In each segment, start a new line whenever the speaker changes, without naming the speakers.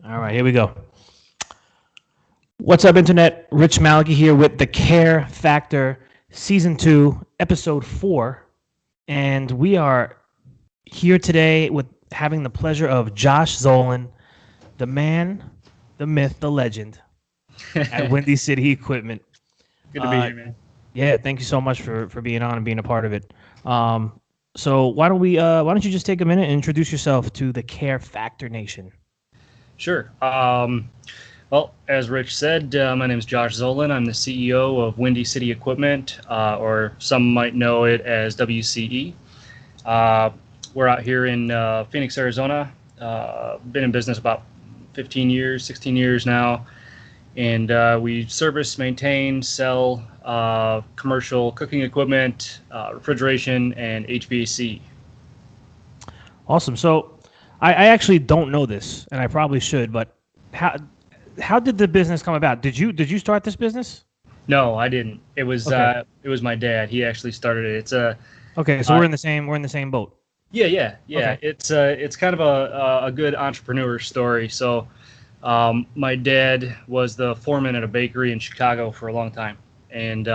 All right, here we go. What's up, Internet? Rich Malachi here with The Care Factor Season 2, Episode 4. And we are here today with having the pleasure of Josh Zolin, the man, the myth, the legend at Windy City Equipment.
Good to be here, man.
Yeah, thank you so much for being on and being a part of it. So why don't you just take a minute and introduce yourself to the Care Factor Nation?
Sure. Well, as Rich said, my name is Josh Zolin. I'm the CEO of Windy City Equipment, or some might know it as WCE. We're out here in Phoenix, Arizona. Been in business about 15 years, 16 years now. And we service, maintain, sell commercial cooking equipment, refrigeration, and HVAC.
Awesome. So I actually don't know this, and I probably should, but how did the business come about? Did you start this business?
No, I didn't. It was my dad. He actually started it. It's a
Okay, so we're in the same boat.
Yeah.
Okay.
It's kind of a good entrepreneur story. So, my dad was the foreman at a bakery in Chicago for a long time, and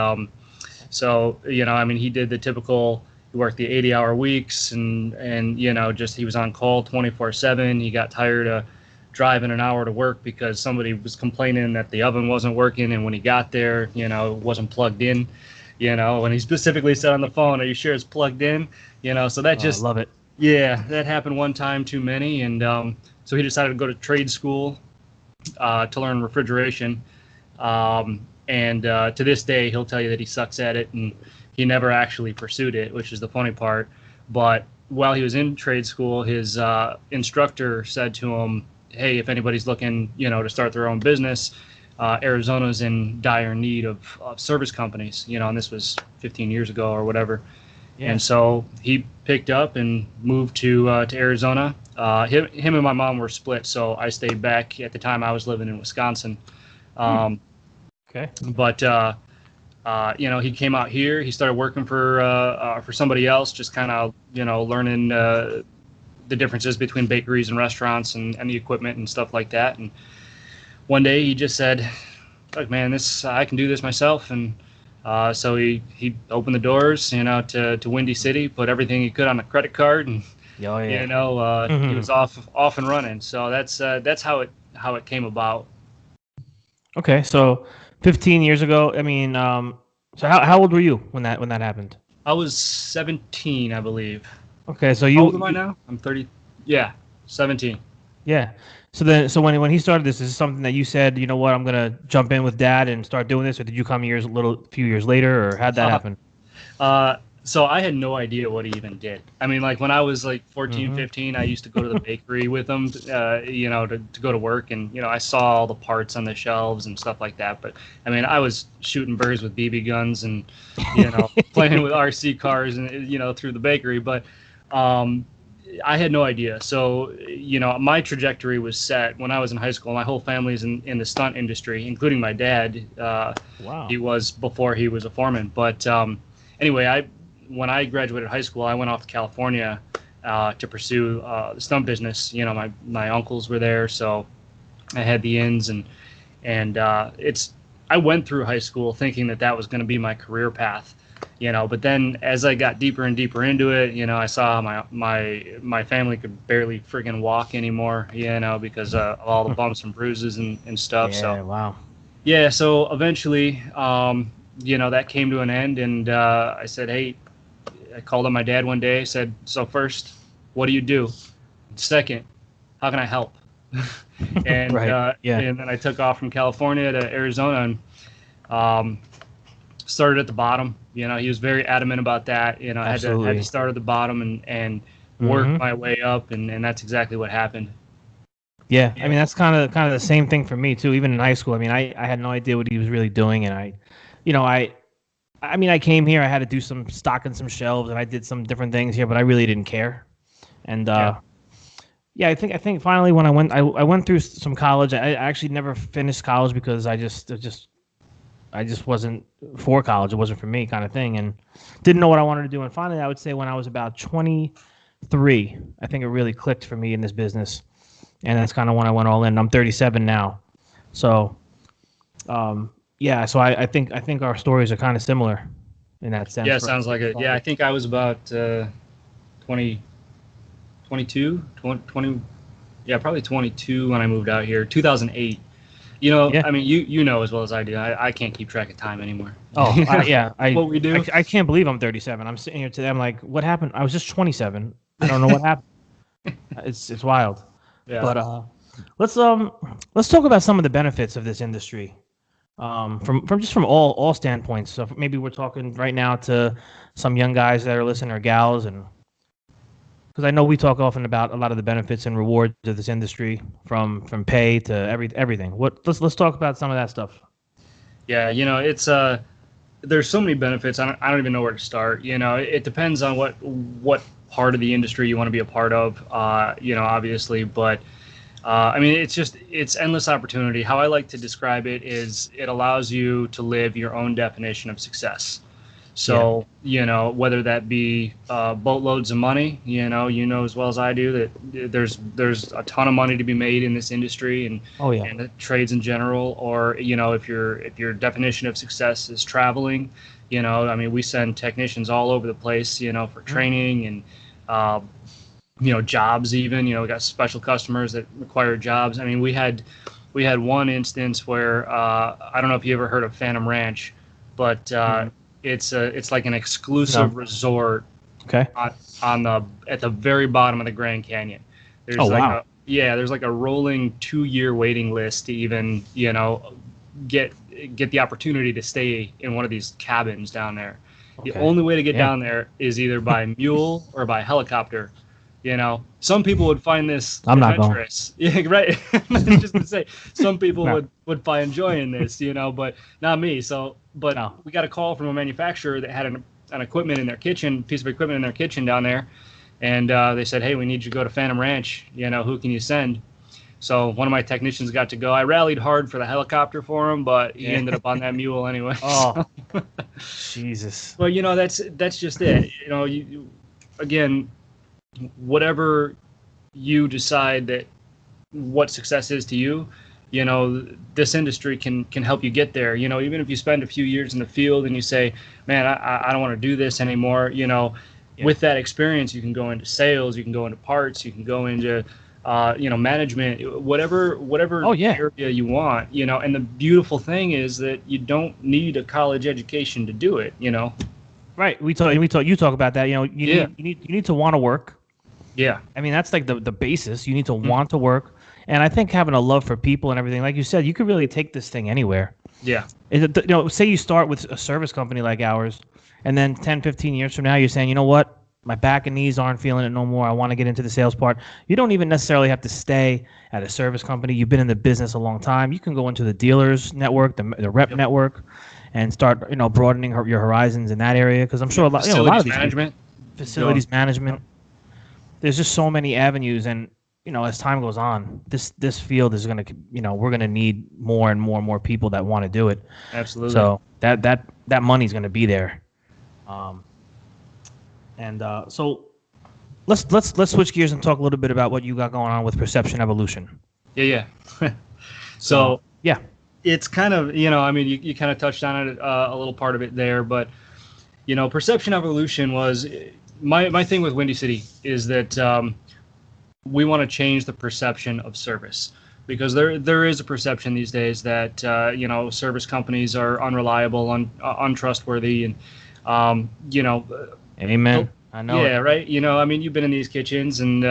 so he did the typical. He worked the 80-hour weeks, and just he was on call 24/7. He got tired of driving an hour to work because somebody was complaining that the oven wasn't working, and when he got there, it wasn't plugged in. And he specifically said on the phone, "Are you sure it's plugged in?" So that just
love it.
Yeah, that happened one time too many, and so he decided to go to trade school to learn refrigeration. And to this day, he'll tell you that he sucks at it, and he never actually pursued it, which is the funny part. But while he was in trade school, his instructor said to him, "Hey, if anybody's looking, to start their own business, Arizona's in dire need of service companies." And this was 15 years ago or whatever. Yeah. And so he picked up and moved to Arizona. Him and my mom were split, so I stayed back. At the time, I was living in Wisconsin.
Okay.
But he came out here. He started working for somebody else, just kind of learning the differences between bakeries and restaurants and the equipment and stuff like that. And one day he just said, "Look, man, I can do this myself." And so he opened the doors, to Windy City, put everything he could on a credit card, and he was off and running. So that's how it came about.
Okay, so 15 years ago. I mean, so how old were you when that happened?
I was 17, I believe.
Okay, so
How old am I now? I'm 30. Yeah, 17.
Yeah. So when he started this, is this something that you said, you know what, I'm gonna jump in with Dad and start doing this, or did you come a few years later, or how'd that happen?
So I had no idea what he even did. I mean, like when I was like 14, 15, I used to go to the bakery with him, to go to work, and I saw all the parts on the shelves and stuff like that. But I mean, I was shooting birds with BB guns and playing with RC cars and through the bakery, but I had no idea. So, my trajectory was set when I was in high school. My whole family's in the stunt industry, including my dad.
Wow.
He was before he was a foreman. But anyway, when I graduated high school, I went off to California to pursue the stunt business. My uncles were there, so I had the ins, and I went through high school thinking that was going to be my career path. But then as I got deeper and deeper into it, I saw my family could barely friggin' walk anymore, because of all the bumps and bruises and stuff.
Yeah,
so
wow.
Yeah, so eventually, that came to an end, and I said, "Hey," I called on my dad one day, said, "So first, what do you do? Second, how can I help?" And
Right.
and then I took off from California to Arizona and started at the bottom. He was very adamant about that. I had to start at the bottom and work my way up, and that's exactly what happened.
Yeah, I mean that's kind of the same thing for me too. Even in high school, I mean, I had no idea what he was really doing, and I came here. I had to do some stocking some shelves, and I did some different things here, but I really didn't care. And I think finally when I went through some college. I actually never finished college because I just wasn't for college. It wasn't for me, kind of thing, and didn't know what I wanted to do. And finally, I would say when I was about 23, I think it really clicked for me in this business. and that's kind of when I went all in. I'm 37 now, so yeah. So I think our stories are kind of similar in that sense.
Yeah, sounds like it. Yeah, I think I was about 20, 22, 20, yeah, probably 22 when I moved out here, 2008. You know,
Yeah.
I mean, you know as well as I do. I can't keep track of time anymore.
Oh, yeah.
What we do.
I can't believe I'm 37. I'm sitting here today. I'm like, what happened? I was just 27. I don't know what happened. It's wild.
Yeah.
But let's talk about some of the benefits of this industry. From all standpoints. So maybe we're talking right now to some young guys that are listening or gals, and because I know we talk often about a lot of the benefits and rewards of this industry, from pay to everything. Let's talk about some of that stuff.
Yeah, you know, it's there's so many benefits. I don't even know where to start. You know, it depends on what part of the industry you want to be a part of. You know, obviously, but I mean, it's endless opportunity. How I like to describe it is it allows you to live your own definition of success. So, you know, whether that be boatloads of money, you know as well as I do that there's a ton of money to be made in this industry and and the trades in general, or you know, if your definition of success is traveling, you know, I mean, we send technicians all over the place, you know, for training and you know, jobs even, you know, we got special customers that require jobs. I mean, we had one instance where I don't know if you ever heard of Phantom Ranch, but it's like an exclusive resort at the very bottom of the Grand Canyon. There's there's like a rolling 2-year waiting list to even, you know, get the opportunity to stay in one of these cabins down there. The only way to get down there is either by mule or by helicopter. You know, some people would find this adventurous. Yeah, right. Just to say, some people would find joy in this, you know, but not me. So, but we got a call from a manufacturer that had an equipment in their kitchen, piece of equipment in their kitchen down there, and they said, "Hey, we need you to go to Phantom Ranch. You know, who can you send?" So one of my technicians got to go. I rallied hard for the helicopter for him, but he ended up on that mule anyway.
Oh, Jesus.
Well, you know, that's just it. You know, you again. Whatever you decide that what success is to you, you know, this industry can help you get there. You know, even if you spend a few years in the field and you say, man, I don't want to do this anymore, you know, with that experience, you can go into sales, you can go into parts, you can go into, you know, management, whatever area you want, you know. And the beautiful thing is that you don't need a college education to do it, you know.
Right. You talk about that, you know, you need to want to work.
Yeah.
I mean, that's like the basis. You need to want to work. And I think having a love for people and everything, like you said, you could really take this thing anywhere.
Yeah.
You know, say you start with a service company like ours, and then 10, 15 years from now, you're saying, you know what? My back and knees aren't feeling it no more. I want to get into the sales part. You don't even necessarily have to stay at a service company. You've been in the business a long time. You can go into the dealers network, the rep network, and start, you know, broadening your horizons in that area. Because I'm sure a lot of these facilities management. There's just so many avenues, and you know, as time goes on, this field is gonna, you know, we're gonna need more and more people that want to do it.
Absolutely.
So that money's gonna be there. So let's switch gears and talk a little bit about what you got going on with Perception Evolution.
Yeah. So it's kind of, you know, I mean, you kind of touched on it, a little part of it there, but you know, Perception Evolution was. My thing with Windy City is that we want to change the perception of service, because there is a perception these days that you know, service companies are unreliable, untrustworthy, and you know.
Amen. I know.
Yeah, right. You know, I mean, you've been in these kitchens, and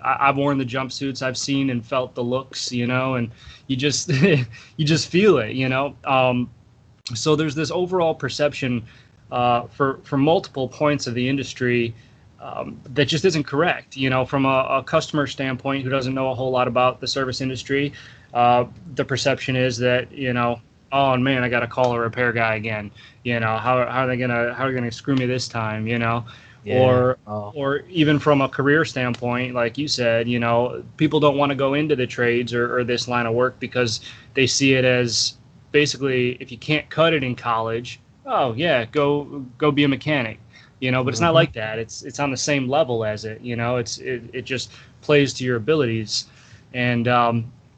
I've worn the jumpsuits. I've seen and felt the looks, you know, and you just you just feel it, you know. So there's this overall perception. For multiple points of the industry that just isn't correct. You know, from a customer standpoint who doesn't know a whole lot about the service industry, the perception is that, you know, oh man, I got to call a repair guy again. You know, how are they gonna screw me this time? You know, or even from a career standpoint, like you said, you know, people don't want to go into the trades or this line of work because they see it as basically, if you can't cut it in college, oh yeah, go be a mechanic, you know. But it's not like that. It's on the same level as it, you know. It just plays to your abilities, And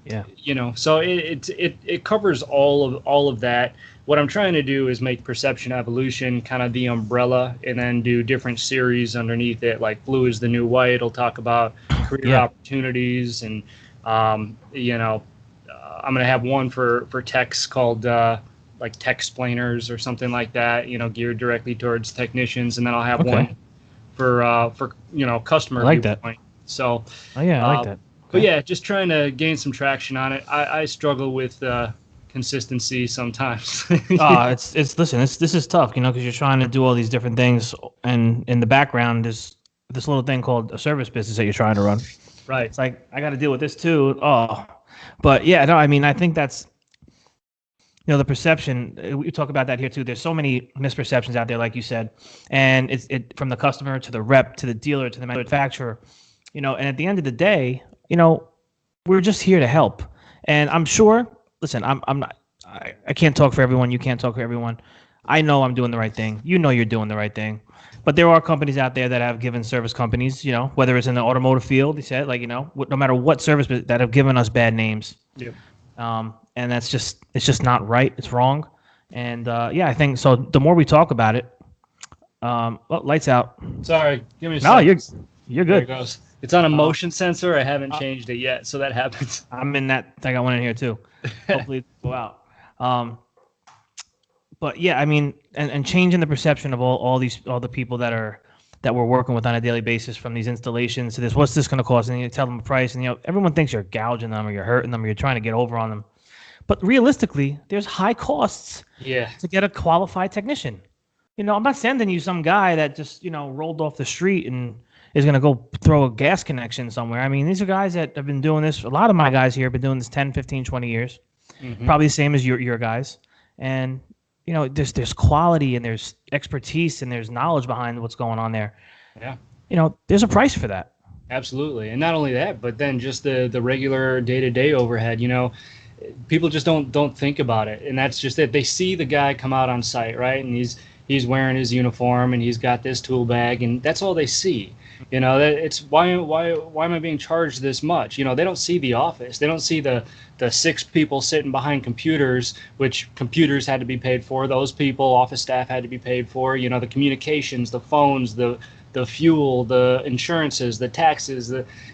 Yeah.
so it covers all of that. What I'm trying to do is make Perception Evolution kind of the umbrella, and then do different series underneath it. Like Blue is the New White. It'll talk about career
Yeah.
opportunities, and I'm gonna have one for techs called like Tech Explainers or something like that. Geared directly towards technicians, and then I'll have
Okay.
one for customer
I like that.
viewpoint. So,
Oh yeah, I like
uh,
that.
but
Okay.
yeah, just trying to gain some traction on it. I struggle with consistency sometimes.
Listen, this is tough, because you're trying to do all these different things, and in the background is this little thing called a service business that you're trying to run.
Right.
It's like I got to deal with this too. Oh, but yeah, no, I mean, I think that's the perception. We talk about that here too. There's so many misperceptions out there, like you said, and it from the customer to the rep to the dealer to the manufacturer. And at the end of the day, we're just here to help. And I'm sure. Listen, I'm not. I can't talk for everyone. You can't talk for everyone. I know I'm doing the right thing. You're doing the right thing. But there are companies out there that have given service companies, whether it's in the automotive field, they said, like, no matter what service, that have given us bad names.
Yep.
And it's just not right. It's wrong. And yeah, I think so. The more we talk about it, lights out.
Sorry, give me a
No,
second.
you're
There
good.
it goes. It's on a motion sensor. I haven't changed it yet, so that happens.
I'm in that. I got one in here too. Hopefully it'll go out. But yeah, I mean, and changing the perception of all the people that we're working with on a daily basis, from these installations to this, what's this going to cost? And you tell them a price, and everyone thinks you're gouging them or you're hurting them or you're trying to get over on them. But realistically, there's high costs to get a qualified technician. I'm not sending you some guy that just rolled off the street and is going to go throw a gas connection somewhere. I mean, these are guys that have been doing this. A lot of my guys here have been doing this 10, 15, 20 years. Mm-hmm. Probably the same as your guys. And there's quality and there's expertise and there's knowledge behind what's going on there.
Yeah.
There's a price for that.
Absolutely. And not only that, but then just the regular day-to-day overhead, people just don't think about it. And that's just it. They see the guy come out on site, right? And he's wearing his uniform and he's got this tool bag, and that's all they see. That it's why am I being charged this much? They don't see the office. They don't see the 6 people sitting behind computers, which computers had to be paid for. Those people, office staff, had to be paid for. The communications, the phones, the fuel, the insurances, the taxes.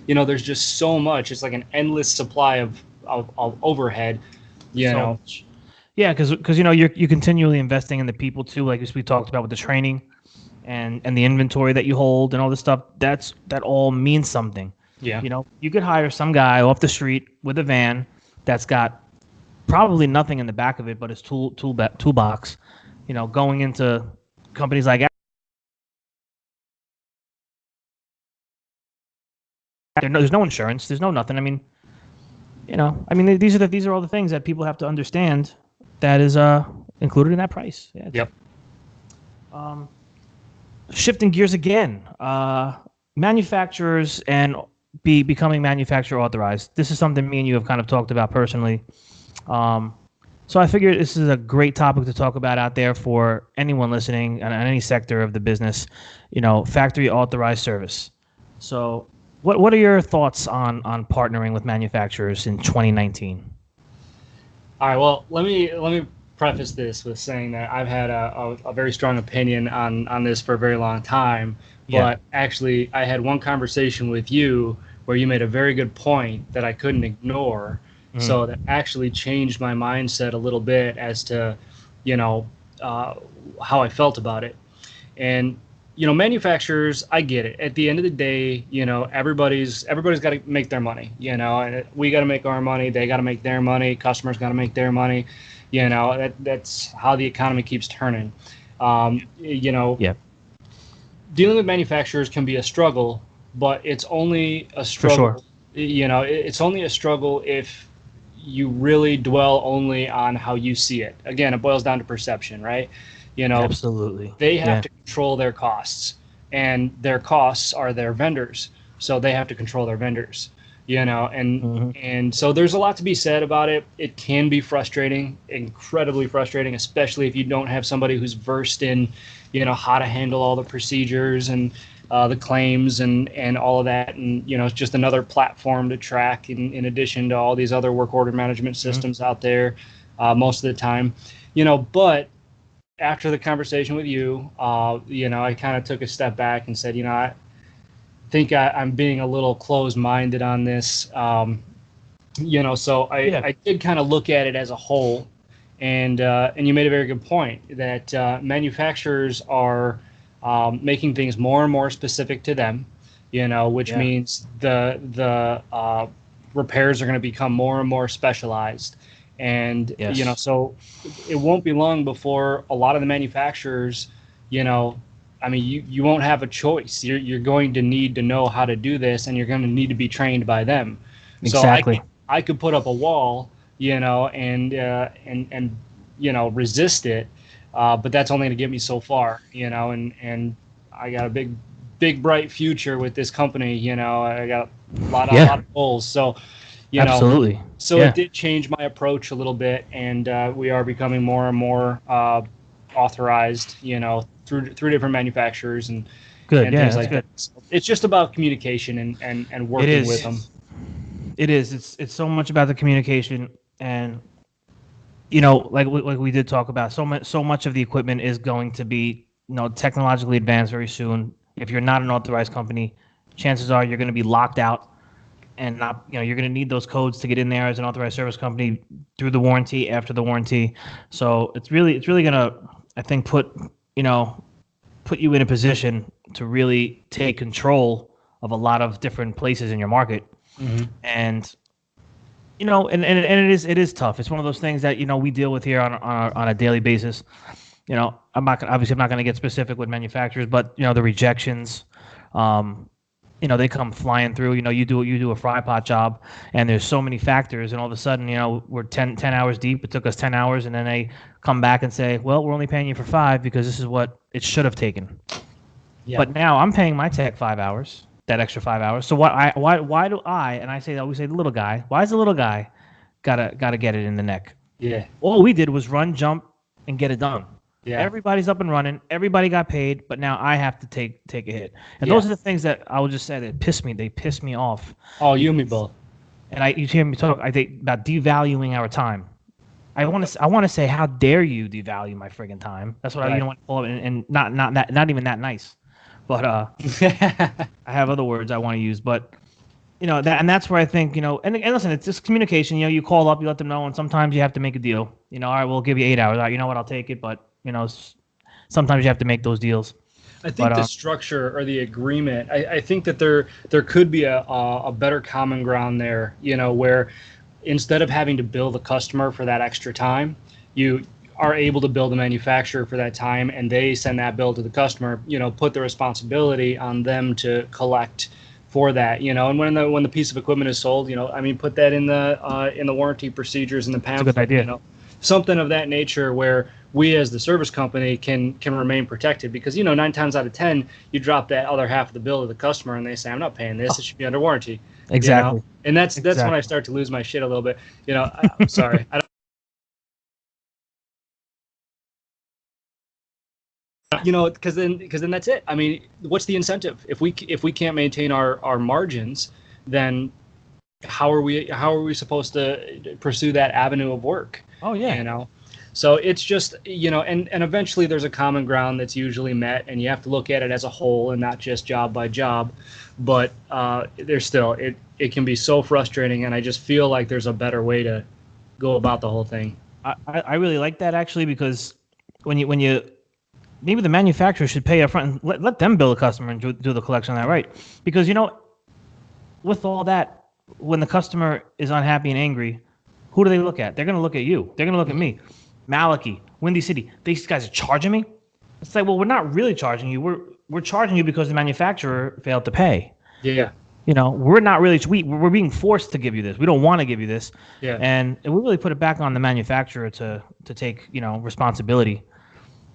There's just so much. It's like an endless supply of overhead.
Yeah, because you're continually investing in the people too, like as we talked about with the training and the inventory that you hold and all this stuff. That all means something.
Yeah.
You could hire some guy off the street with a van that's got probably nothing in the back of it but his toolbox. Going into companies like there's no insurance, there's no nothing. I mean, these are all the things that people have to understand. That is included in that price. Yeah.
Yep.
Shifting gears again, manufacturers and becoming manufacturer authorized. This is something me and you have kind of talked about personally. So I figured this is a great topic to talk about out there for anyone listening in any sector of the business. Factory authorized service. So what are your thoughts on partnering with manufacturers in 2019?
All right. Well, let me preface this with saying that I've had a very strong opinion on this for a very long time. But actually, I had one conversation with you where you made a very good point that I couldn't ignore. Mm-hmm. So that actually changed my mindset a little bit as to, how I felt about it. And manufacturers, I get it. At the end of the day, everybody's got to make their money. And we got to make our money. They got to make their money. Customers got to make their money. That's how the economy keeps turning. Dealing with manufacturers can be a struggle, but it's only a struggle. For sure. It's only a struggle if you really dwell only on how you see it. Again, it boils down to perception, right?
Absolutely.
They have to control their costs, and their costs are their vendors. So they have to control their vendors, and so there's a lot to be said about it. It can be frustrating, incredibly frustrating, especially if you don't have somebody who's versed in, how to handle all the procedures and, the claims and all of that, and it's just another platform to track in addition to all these other work order management systems out there most of the time. But after the conversation with you, I kind of took a step back and said, I think I'm being a little closed-minded on this. So I did kind of look at it as a whole, and you made a very good point that manufacturers are making things more and more specific to them, which means the repairs are going to become more and more specialized. And, so it won't be long before a lot of the manufacturers, you won't have a choice. You're going to need to know how to do this, and you're going to need to be trained by them.
Exactly.
So I could put up a wall, and resist it. But that's only going to get me so far, and I got a big, bright future with this company. I got a lot of goals. So,
absolutely.
So it did change my approach a little bit, and we are becoming more and more authorized, through different manufacturers and things like that. So it's just about communication and working with them.
It is. It's so much about the communication, and like we did talk about, so much of the equipment is going to be technologically advanced very soon. If you're not an authorized company, chances are you're going to be locked out, and not you're going to need those codes to get in there as an authorized service company through the warranty, after the warranty. So it's really going to, I think, put you in a position to really take control of a lot of different places in your market.
Mm-hmm.
And and it is tough. It's one of those things that we deal with here on a daily basis. I'm not going to get specific with manufacturers, but the rejections, they come flying through. You do a fry pot job, and there's so many factors, and all of a sudden, we're 10 hours deep. It took us 10 hours, and then they come back and say, well, we're only paying you for 5 because this is what it should have taken. Yeah. But now I'm paying my tech 5 hours. That extra 5 hours. So why do I, and I always say the little guy, why is the little guy gotta get it in the neck?
Yeah.
All we did was run, jump, and get it done.
Yeah.
Everybody's up and running. Everybody got paid, but now I have to take a hit. And those are the things that I will just say that they piss me off.
Oh, you and me both.
And you hear me talk, I think, about devaluing our time. I want to say, how dare you devalue my friggin' time? That's what I want to call it, and not even that nice. But I have other words I want to use, but and that's where I think and listen, it's just communication. You call up, you let them know, and sometimes you have to make a deal. All right, we'll give you 8 hours. All right, you know what, I'll take it, but sometimes you have to make those deals.
I think the structure or the agreement, I think that there could be a better common ground there. Where instead of having to bill the customer for that extra time, you are able to bill the manufacturer for that time, and they send that bill to the customer. Put the responsibility on them to collect for that. And when the piece of equipment is sold, put that in the warranty procedures in the pamphlet.
That's a good idea.
Something of that nature where we as the service company can remain protected, because 9 times out of 10 you drop that other half of the bill to the customer and they say, I'm not paying this. It should be under warranty.
Exactly.
And that's when I start to lose my shit a little bit. I'm sorry. Because then that's it. I mean, what's the incentive? If we can't maintain our margins, then how are we supposed to pursue that avenue of work?
Oh yeah.
So it's just and eventually there's a common ground that's usually met, and you have to look at it as a whole and not just job by job. But there's still it can be so frustrating, and I just feel like there's a better way to go about the whole thing.
I really like that, actually, because when you maybe the manufacturer should pay up front and let them bill the customer and do the collection on that, right? Because with all that, when the customer is unhappy and angry, who do they look at? They're going to look at you. They're going to look at me. Malachi, Windy City, these guys are charging me? It's like, well, we're not really charging you. We're charging you because the manufacturer failed to pay.
Yeah.
We're not really, we're being forced to give you this. We don't want to give you this.
Yeah.
And we really put it back on the manufacturer to take, responsibility.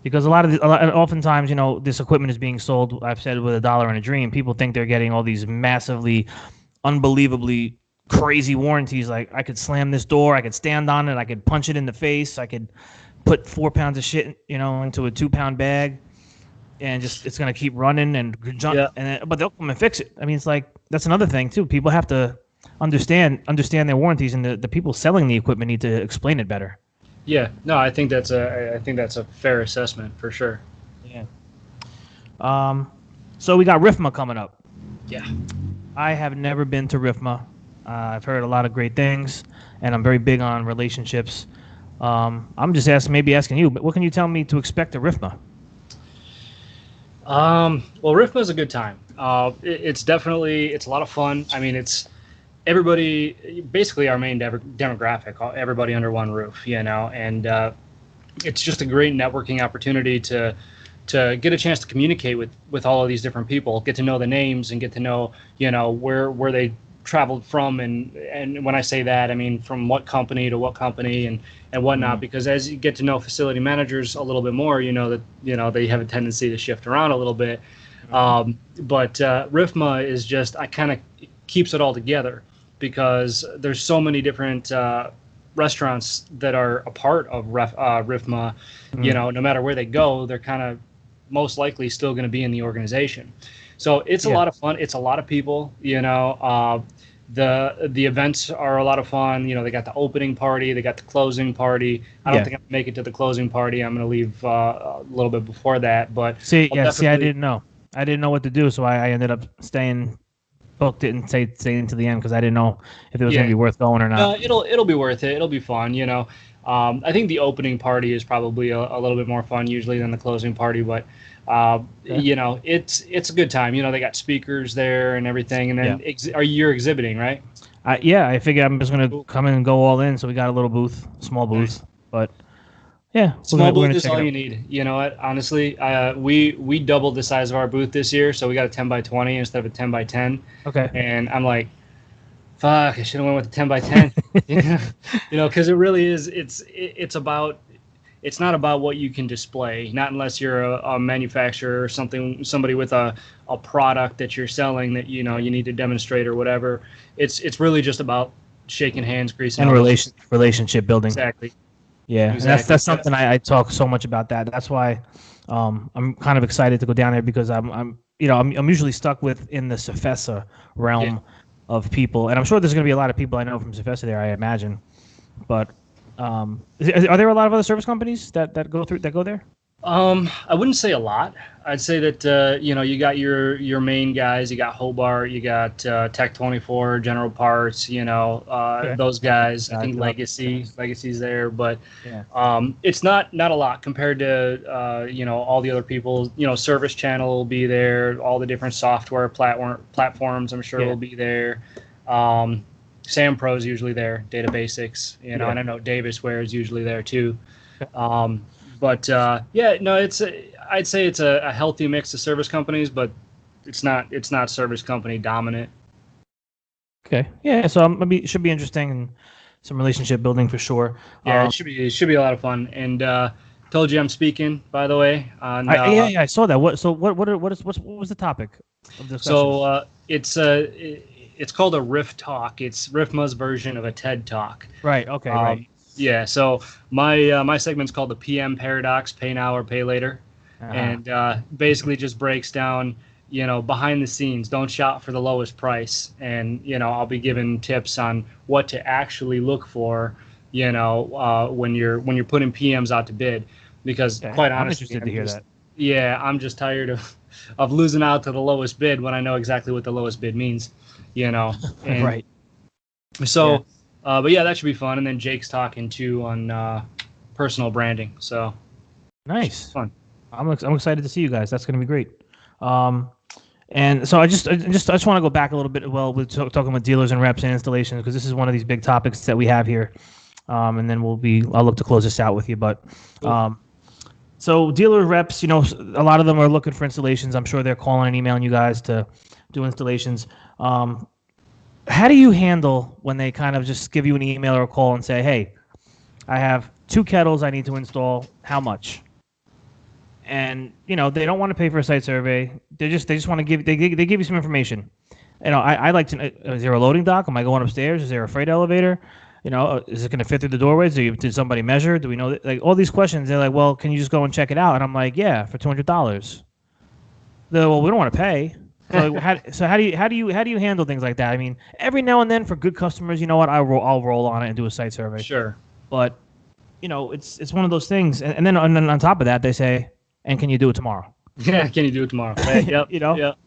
Because oftentimes, this equipment is being sold, I've said, with $1 and a dream. People think they're getting all these massively, unbelievably crazy warranties. Like, I could slam this door, I could stand on it, I could punch it in the face, I could put 4 pounds of shit, into a 2-pound bag. and just it's gonna keep running and jump.
Yeah.
But they'll come and fix it. I mean, it's like that's another thing too. People have to understand their warranties, and the people selling the equipment need to explain it better.
Yeah. No, I think that's a fair assessment for sure.
Yeah. So we got RIFMA coming up.
Yeah.
I have never been to RIFMA. I've heard a lot of great things, and I'm very big on relationships. I'm just asking you, but what can you tell me to expect at RIFMA?
Well, RIFMA is a good time. It's definitely, it's a lot of fun. I mean, it's everybody, basically our main demographic, everybody under one roof, and it's just a great networking opportunity to get a chance to communicate with all of these different people, get to know the names and get to know, where they traveled from. And when I say that, I mean, from what company to what company and whatnot, because as you get to know facility managers a little bit more, that, they have a tendency to shift around a little bit. But RIFMA is just, I kind of keeps it all together because there's so many different, restaurants that are a part of RIFMA, no matter where they go, they're kind of most likely still going to be in the organization. So it's a lot of fun. It's a lot of people, the events are a lot of fun. They got the opening party, they got the closing party. I don't think I'm going to make it to the closing party. I'm going to leave a little bit before that, but
see, I didn't know what to do. So I ended up booked it and staying to the end because I didn't know if it was going to be worth going or not.
It'll be worth it. It'll be fun. I think the opening party is probably a little bit more fun usually than the closing party, but it's a good time. They got speakers there and everything, and then you're exhibiting, right?
I figured I'm just gonna come in and go all in. So we got a little booth, small booth, but
small booth is all you need. You know what? Honestly, we doubled the size of our booth this year, so we got a 10 by 20 instead of a 10 by 10.
Okay.
And I'm like, fuck, I should have went with the 10 by 10. Because it really is. It's not about what you can display, not unless you're a manufacturer or somebody with a product that you're selling that you need to demonstrate or whatever. It's really just about shaking hands, greasing
and relationship building.
Exactly.
Yeah, exactly. That's something I talk so much about that. That's why I'm kind of excited to go down there because I'm usually stuck in the Cefesa realm of people, and I'm sure there's going to be a lot of people I know from Cefesa there. I imagine, but. Are there a lot of other service companies that go there?
I wouldn't say a lot. I'd say that you got your main guys. You got Hobart. You got Tech 24, General Parts. Those guys. I think Legacy's there, but it's not a lot compared to all the other people. Service Channel will be there. All the different software platforms. I'm sure will be there. Sam Pro's usually there, Data Basics, and I know Davisware is usually there too. I'd say it's a healthy mix of service companies, but it's not service company dominant.
Okay, yeah, so it should be interesting and some relationship building for sure.
Yeah, it should be a lot of fun. And told you I'm speaking, by the way.
I saw that. What was the topic of discussion?
So it's called a RIF talk. It's RIFMA's version of a TED talk.
Right. Okay. Right.
Yeah. So my segment's called the PM paradox: pay now or pay later, and basically just breaks down, behind the scenes. Don't shop for the lowest price, and I'll be giving tips on what to actually look for, when you're putting PMs out to bid, because quite honestly,
I'm interested to hear that.
Yeah, I'm just tired of losing out to the lowest bid when I know exactly what the lowest bid means.
Right.
So, but that should be fun. And then Jake's talking too on personal branding. So
nice,
fun.
I'm excited to see you guys. That's going to be great. And so I just want to go back a little bit. Well, we're talking with dealers and reps and installations because this is one of these big topics that we have here. And then I'll look to close this out with you. But so dealer reps, a lot of them are looking for installations. I'm sure they're calling and emailing you guys to do installations. How do you handle when they kind of just give you an email or a call and say, hey, I have 2 kettles I need to install. How much? And, they don't want to pay for a site survey. They just want to give you some information. I like to know, is there a loading dock? Am I going upstairs? Is there a freight elevator? Is it going to fit through the doorways? Did somebody measure? Do we know that? Like all these questions, they're like, well, can you just go and check it out? And I'm like, yeah, for $200. Well, we don't want to pay. So how do you handle things like that? I mean, every now and then for good customers, you know what? I'll roll on it and do a site survey.
Sure.
But it's one of those things, and then on top of that, they say, "And can you do it tomorrow?"
Yeah, can you do it tomorrow? Right. Yep. Yep.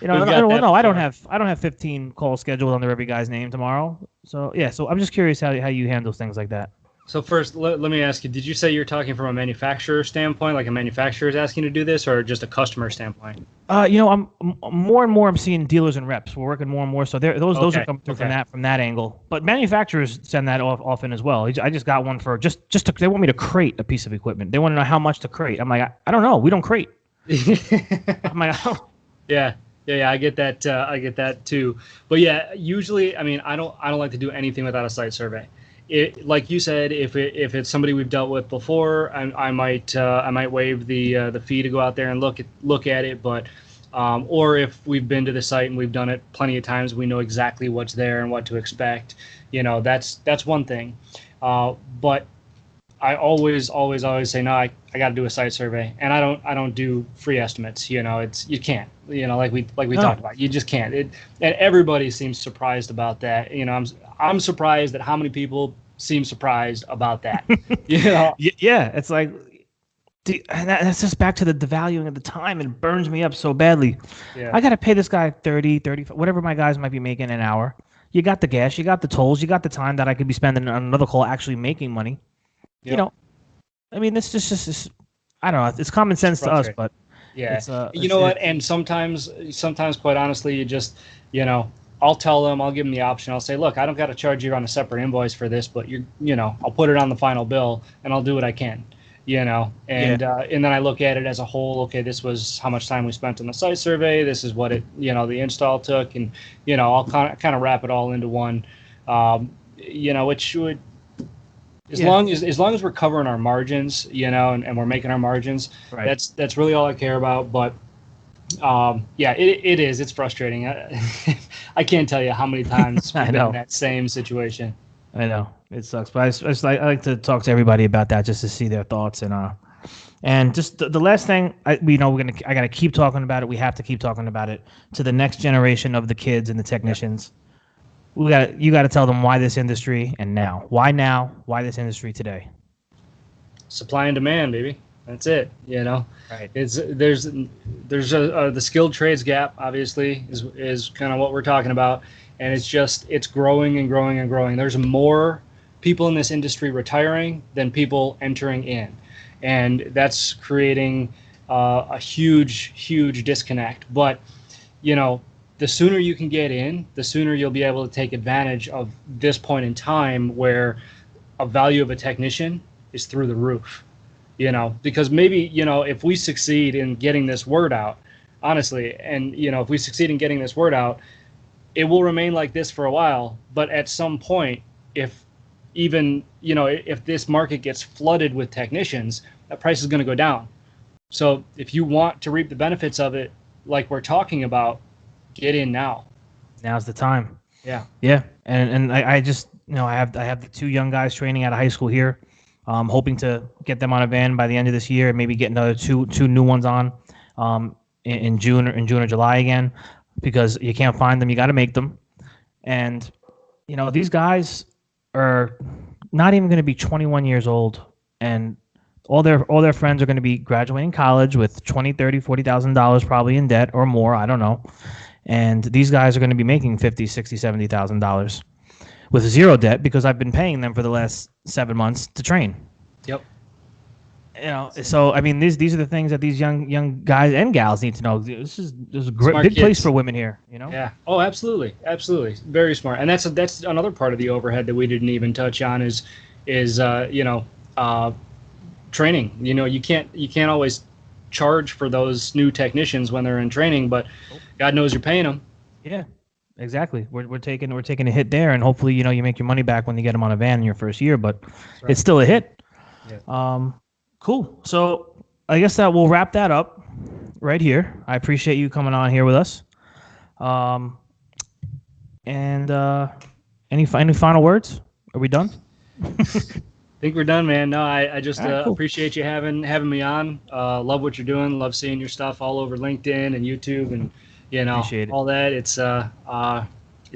I don't have 15 calls scheduled under every guy's name tomorrow. So yeah, so I'm just curious how you handle things like that.
So first, let me ask you: did you say you're talking from a manufacturer standpoint, like a manufacturer is asking to do this, or just a customer standpoint?
I'm more and more I'm seeing dealers and reps. We're working more and more, so those are coming through from that angle. But manufacturers send that often as well. I just got one for they want me to crate a piece of equipment. They want to know how much to crate. I'm like, I don't know. We don't crate. I'm like, oh.
Yeah. Yeah, I get that. I get that too. But yeah, usually, I mean, I don't like to do anything without a site survey. Like you said, if it's somebody we've dealt with before, I might waive the fee to go out there and look at it. But or if we've been to the site and we've done it plenty of times, we know exactly what's there and what to expect. That's one thing. But I always say no. I got to do a site survey, and I don't do free estimates. You can't. Like we talked about, you just can't. And everybody seems surprised about that. I'm surprised at how many people seem surprised about that.
Yeah, it's like, and that's just back to the devaluing of the time. It burns me up so badly. Yeah. I got to pay this guy 30, 35, whatever my guys might be making an hour. You got the gas, you got the tolls, you got the time that I could be spending on another call actually making money. Yep. I mean, this just I don't know. It's common sense to us, but
yeah, what? And sometimes, quite honestly, you just, I'll tell them, I'll give them the option. I'll say, look, I don't got to charge you on a separate invoice for this, but I'll put it on the final bill and I'll do what I can, and then I look at it as a whole. Okay, this was how much time we spent on the site survey. This is what the install took, and I'll kind of wrap it all into one, which would. As long as we're covering our margins, and we're making our margins, right. That's really all I care about. But it's frustrating. I can't tell you how many times we've been in that same situation.
I know it sucks, but I like to talk to everybody about that just to see their thoughts and just the last thing I got to keep talking about it. We have to keep talking about it to the next generation of the kids and the technicians. Yep. You got to tell them why this industry and now. Why now? Why this industry today?
Supply and demand, baby. That's it.
Right.
There's the skilled trades gap. Obviously, is kind of what we're talking about, and it's growing and growing and growing. There's more people in this industry retiring than people entering in, and that's creating a huge disconnect. But the sooner you can get in, the sooner you'll be able to take advantage of this point in time where a value of a technician is through the roof, because maybe, if we succeed in getting this word out, honestly, and, if we succeed in getting this word out, it will remain like this for a while. But at some point, if this market gets flooded with technicians, that price is going to go down. So if you want to reap the benefits of it, like we're talking about, get in now.
Now's the time.
Yeah.
Yeah. And I just, I have the two young guys training out of high school here. Hoping to get them on a van by the end of this year, and maybe get another two new ones on in June or July again, because you can't find them. You got to make them. And, these guys are not even going to be 21 years old, and all their friends are going to be graduating college with $20,000, $30,000, $40,000 probably in debt or more. I don't know. And these guys are going to be making $50,000, $60,000, $70,000 with zero debt because I've been paying them for the last 7 months to train.
Yep.
So I mean, these are the things that these young guys and gals need to know. There's a great big place for women here.
Yeah. Oh, absolutely, very smart. And that's another part of the overhead that we didn't even touch on is training. You can't always charge for those new technicians when they're in training, but God knows you're paying them.
Yeah, exactly. We're taking a hit there, and hopefully you make your money back when you get them on a van in your first year, but right. It's still a hit. Yeah. Cool. So I guess that we'll wrap that up right here. I appreciate you coming on here with us. And any final words? Are we done?
think we're done, man. No, I just
All right, cool.
appreciate you having me on. Love what you're doing. Love seeing your stuff all over LinkedIn and YouTube and
Appreciate it.
all that. It's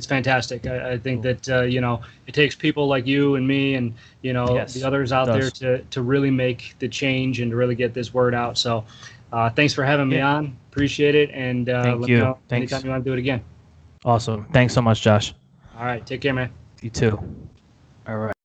fantastic. I think
Cool.
that it takes people like you and me and
Yes,
the others
it
out there
does.
to really make the change and to really get this word out. So thanks for having me
Yeah.
on. Appreciate it, and
Thank
let
you.
me know
Thanks.
anytime you want to do it again.
Awesome. Thanks so much, Josh.
All right, take care, man.
You too. All right.